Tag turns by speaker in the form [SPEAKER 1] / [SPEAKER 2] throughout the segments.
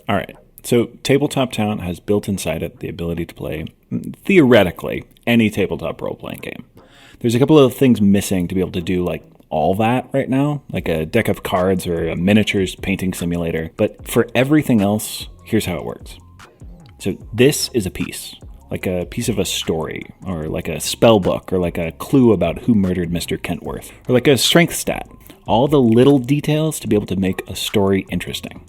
[SPEAKER 1] All right. So Tabletop Town has built inside it the ability to play, theoretically, any tabletop role-playing game. There's a couple of things missing to be able to do like all that right now, like a deck of cards or a miniatures painting simulator. But for everything else, here's how it works. So this is a piece, like a piece of a story, or like a spell book, or like a clue about who murdered Mr. Kentworth, or like a strength stat. All the little details to be able to make a story interesting.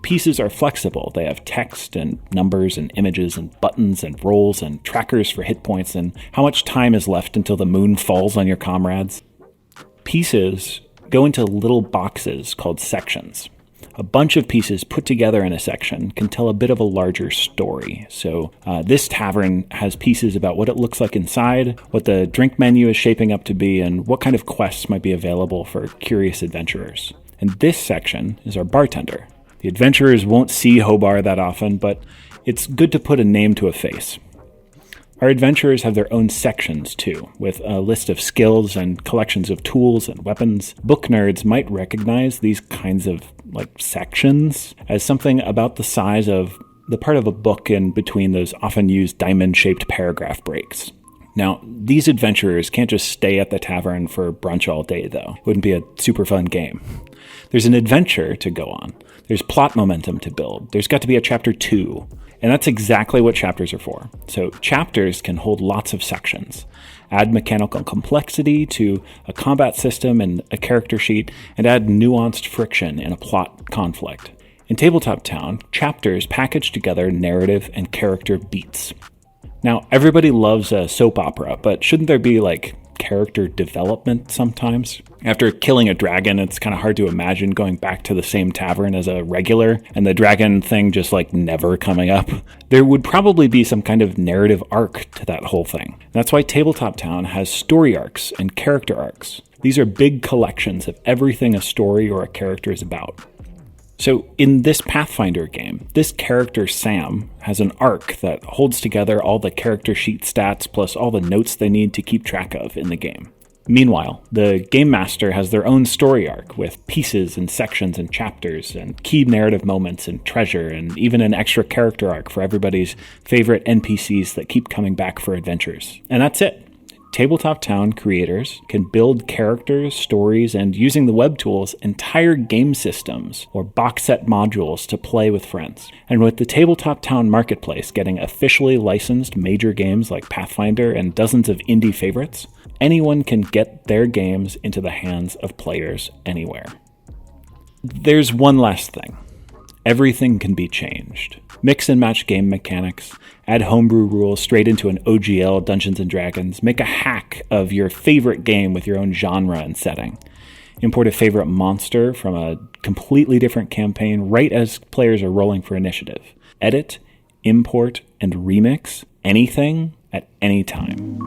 [SPEAKER 1] Pieces are flexible. They have text and numbers and images and buttons and rolls and trackers for hit points and how much time is left until the moon falls on your comrades. Pieces go into little boxes called sections. A bunch of pieces put together in a section can tell a bit of a larger story. So this tavern has pieces about what it looks like inside, what the drink menu is shaping up to be, and what kind of quests might be available for curious adventurers. And this section is our bartender. The adventurers won't see Hobart that often, but it's good to put a name to a face. Our adventurers have their own sections, too, with a list of skills and collections of tools and weapons. Book nerds might recognize these kinds of, sections as something about the size of the part of a book in between those often used diamond-shaped paragraph breaks. Now, these adventurers can't just stay at the tavern for brunch all day, though. It wouldn't be a super fun game. There's an adventure to go on. There's plot momentum to build. There's got to be a chapter 2. And that's exactly what chapters are for. So chapters can hold lots of sections. Add mechanical complexity to a combat system and a character sheet, and add nuanced friction in a plot conflict. In Tabletop Town, chapters package together narrative and character beats. Now, everybody loves a soap opera, but shouldn't there be, character development sometimes? After killing a dragon, it's kind of hard to imagine going back to the same tavern as a regular, and the dragon thing just, never coming up. There would probably be some kind of narrative arc to that whole thing. That's why Tabletop Town has story arcs and character arcs. These are big collections of everything a story or a character is about. So in this Pathfinder game, this character Sam has an arc that holds together all the character sheet stats plus all the notes they need to keep track of in the game. Meanwhile, the Game Master has their own story arc with pieces and sections and chapters and key narrative moments and treasure and even an extra character arc for everybody's favorite NPCs that keep coming back for adventures. And that's it. Tabletop Town creators can build characters, stories, and using the web tools, entire game systems or box set modules to play with friends. And with the Tabletop Town Marketplace getting officially licensed major games like Pathfinder and dozens of indie favorites, anyone can get their games into the hands of players anywhere. There's one last thing. Everything can be changed. Mix and match game mechanics, add homebrew rules straight into an OGL Dungeons & Dragons, make a hack of your favorite game with your own genre and setting. Import a favorite monster from a completely different campaign right as players are rolling for initiative. Edit, import, and remix anything at any time.